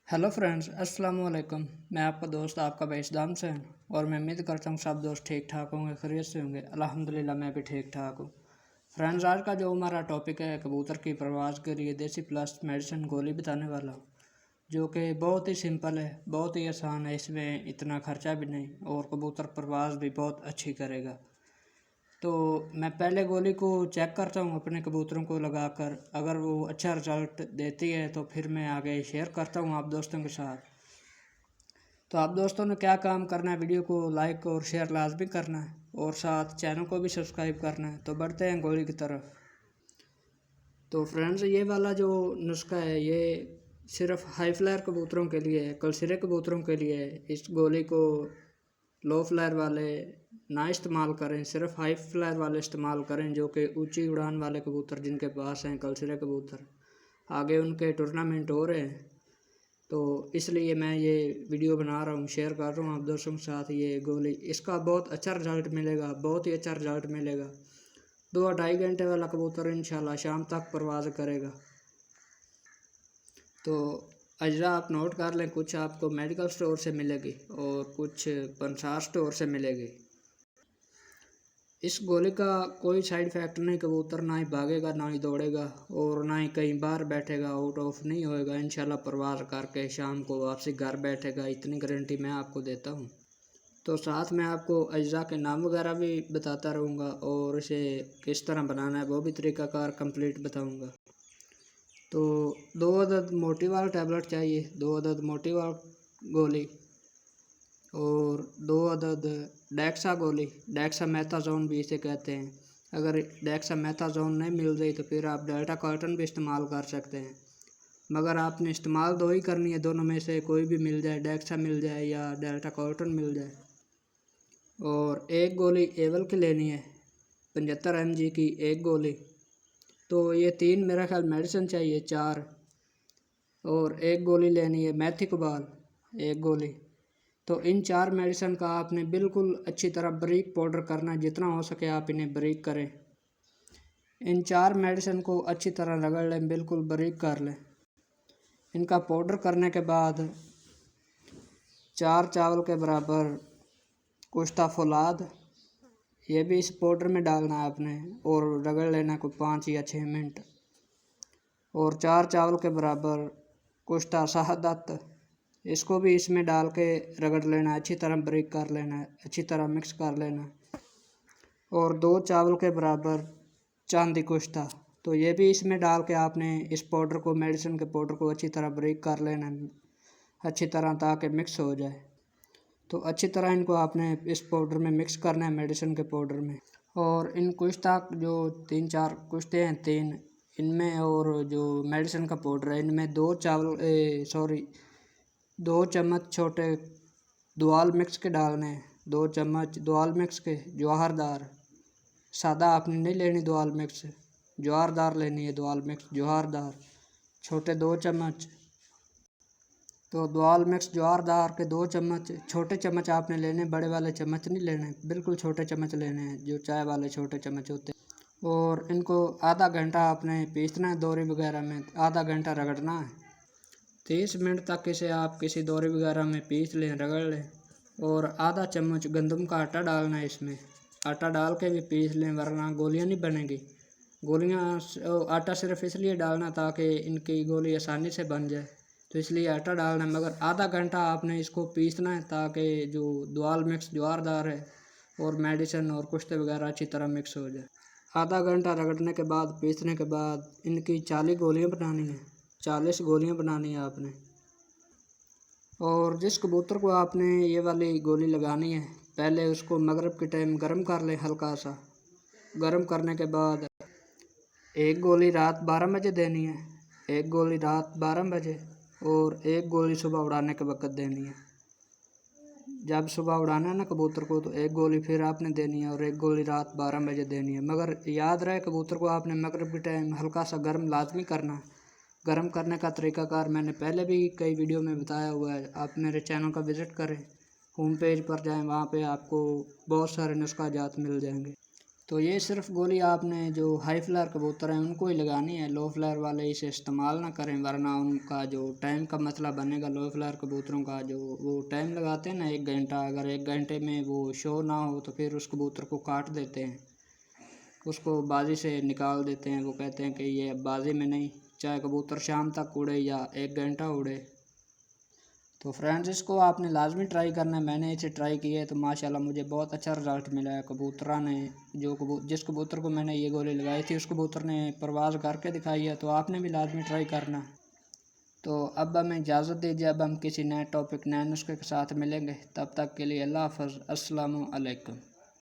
Hello friends, अस्सलाम वालेकुम। मैं आपका दोस्त आपका भाई इस्लाम से हूँ और मैं उम्मीद करता हूँ सब दोस्त ठीक ठाक होंगे, खैरियत से होंगे। अल्हम्दुलिल्लाह मैं भी ठीक ठाक हूँ। फ्रेंड्स, आज का जो हमारा टॉपिक है कबूतर की परवाज़ के लिए देसी प्लस मेडिसिन गोली बताने वाला हूँ, जो कि बहुत ही सिंपल है, बहुत ही आसान है। इसमें इतना खर्चा भी नहीं और कबूतर परवाज़ भी बहुत अच्छी करेगा। तो मैं पहले गोली को चेक करता हूँ अपने कबूतरों को लगाकर। अगर वो अच्छा रिज़ल्ट देती है तो फिर मैं आगे शेयर करता हूँ आप दोस्तों के साथ। तो आप दोस्तों ने क्या काम करना है, वीडियो को लाइक और शेयर लाजमी करना है और साथ चैनल को भी सब्सक्राइब करना है। तो बढ़ते हैं गोली की तरफ। तो फ्रेंड्स, ये वाला जो नुस्खा है ये सिर्फ हाई फ्लायर कबूतरों के लिए है, कलसिरे कबूतरों के लिए है। इस गोली को लो फ्लायर वाले ना इस्तेमाल करें, सिर्फ हाई फ्लायर वाले इस्तेमाल करें, जो कि ऊंची उड़ान वाले कबूतर जिनके पास हैं कलसिरे कबूतर, आगे उनके टूर्नामेंट हो रहे हैं। तो इसलिए मैं ये वीडियो बना रहा हूँ, शेयर कर रहा हूँ आप दोस्तों के साथ। ये गोली इसका बहुत अच्छा रिज़ल्ट मिलेगा, बहुत ही अच्छा रिज़ल्ट मिलेगा। 2-2.5 घंटे वाला कबूतर इंशाल्लाह शाम तक परवाज़ करेगा। तो अज्जा आप नोट कर लें, कुछ आपको मेडिकल स्टोर से मिलेगी और कुछ पंसार स्टोर से मिलेगी। इस गोली का कोई साइड इफ़ेक्ट नहीं, कबूतर ना ही भागेगा ना ही दौड़ेगा और ना ही कहीं बाहर बैठेगा, आउट ऑफ नहीं होएगा। इंशाल्लाह परवाज़ करके शाम को वापसी घर बैठेगा, इतनी गारंटी मैं आपको देता हूँ। तो साथ में आपको अज्जा के नाम वगैरह भी बताता रहूँगा और इसे किस तरह बनाना है वो भी तरीक़ाकार कंप्लीट बताऊँगा। तो 2 अदद मोटी वाल टैबलेट चाहिए, 2 अदद मोटी वाल गोली और 2 अदद डेक्सा गोली, डेक्सामेथासोन भी इसे कहते हैं। अगर डेक्सामेथासोन नहीं मिल रही तो फिर आप डेल्टा कॉटन भी इस्तेमाल कर सकते हैं, मगर आपने इस्तेमाल दो ही करनी है, दोनों में से कोई भी मिल जाए, डेक्सा मिल जाए या डेल्टा कॉटन मिल जाए। और एक गोली एवल की लेनी है, 75 mg की एक गोली। तो ये 3 मेरा ख्याल मेडिसिन चाहिए, 4। और एक गोली लेनी है मैथिकबाल, एक गोली। तो इन 4 मेडिसिन का आपने बिल्कुल अच्छी तरह बारीक पाउडर करना है, जितना हो सके आप इन्हें बारीक करें। इन 4 मेडिसिन को अच्छी तरह रगड़ लें, बिल्कुल बारीक कर लें। इनका पाउडर करने के बाद 4 चावल के बराबर कुश्ता फौलाद, ये भी इस पाउडर में डालना है आपने और रगड़ लेना को 5 या 6 मिनट। और 4 चावल के बराबर कुश्ता शहादत, इसको भी इसमें डाल के रगड़ लेना, अच्छी तरह बारीक कर लेना है, अच्छी तरह मिक्स कर लेना। और 2 चावल के बराबर चांदी कुश्ता, तो ये भी इसमें डाल के आपने इस पाउडर को, मेडिसिन के पाउडर को अच्छी तरह बारीक कर लेना अच्छी तरह, ताकि मिक्स हो जाए। तो अच्छी तरह इनको आपने इस पाउडर में मिक्स करना है, मेडिसिन के पाउडर में। और इन कुश्ता जो 3-4 कुश्ते हैं 3, इनमें और जो मेडिसिन का पाउडर है इनमें 2 चम्मच छोटे दुआल मिक्स के डालने हैं। 2 चम्मच दुआल मिक्स के जवाहरदार, सादा आपने नहीं लेनी दुआल मिक्स, जवाहरदार लेनी है दुआल मिक्स जवाहरदार, छोटे 2 चम्मच। तो दुआल मिक्स जवारदार के 2 चम्मच, छोटे चम्मच आपने लेने, बड़े वाले चम्मच नहीं लेने, बिल्कुल छोटे चम्मच लेने हैं, जो चाय वाले छोटे चम्मच होते हैं। और इनको आधा घंटा आपने पीसना है दोरी वगैरह में, आधा घंटा रगड़ना है। 30 मिनट तक इसे आप किसी दोरी वगैरह में पीस लें, रगड़ लें। और आधा चम्मच गंदम का आटा डालना है इसमें, आटा डाल के भी पीस लें, वरना गोलियाँ नहीं बनेगी। गोलियाँ आटा सिर्फ इसलिए डालना ताकि इनकी गोली आसानी से बन जाए, तो इसलिए आटा डालना है। मगर आधा घंटा आपने इसको पीसना है ताकि जो दुआल मिक्स ज्वारदार है और मेडिसिन और कुश्ते वगैरह अच्छी तरह मिक्स हो जाए। आधा घंटा रगड़ने के बाद, पीसने के बाद इनकी 40 गोलियाँ बनानी है, 40 गोलियाँ बनानी है आपने। और जिस कबूतर को आपने ये वाली गोली लगानी है, पहले उसको मगरिब के टाइम गर्म कर लें, हल्का सा गर्म करने के बाद एक गोली रात 12 बजे देनी है, एक गोली रात 12 बजे और एक गोली सुबह उड़ाने के वक्त देनी है। जब सुबह उड़ाना है ना कबूतर को, तो एक गोली फिर आपने देनी है और एक गोली रात 12 बजे देनी है। मगर याद रहे कबूतर को आपने मगरिब के टाइम हल्का सा गर्म लाजमी करना है। गर्म करने का तरीक़ाकार मैंने पहले भी कई वीडियो में बताया हुआ है, आप मेरे चैनल का विज़िट करें, होम पेज पर जाएं, वहाँ पे आपको बहुत सारे नुस्खा जात मिल जाएंगे। तो ये सिर्फ गोली आपने जो हाई फ्लायर कबूतर हैं उनको ही लगानी है, लो फ्लायर वाले इसे इस्तेमाल ना करें, वरना उनका जो टाइम का मसला बनेगा। लो फ्लायर कबूतरों का जो वो टाइम लगाते हैं ना 1 घंटा, अगर 1 घंटे में वो शो ना हो तो फिर उस कबूतर को काट देते हैं, उसको बाजी से निकाल देते हैं। वो कहते हैं कि ये बाजी में नहीं, चाहे कबूतर शाम तक उड़े या 1 घंटा उड़े। तो फ्रेंड्स इसको आपने लाजमी ट्राई करना है। मैंने इसे ट्राई किया है तो माशाल्लाह मुझे बहुत अच्छा रिज़ल्ट मिला है। कबूतरा ने जिस कबूतर को मैंने ये गोली लगाई थी उस कबूतर ने परवाज़ करके दिखाई है, तो आपने भी लाजमी ट्राई करना। तो अब हमें इजाज़त दीजिए, अब हम किसी नए टॉपिक नए नुस्खे के साथ मिलेंगे। तब तक के लिए अल्लाह हाफ़िज़, अस्सलामु अलैकुम।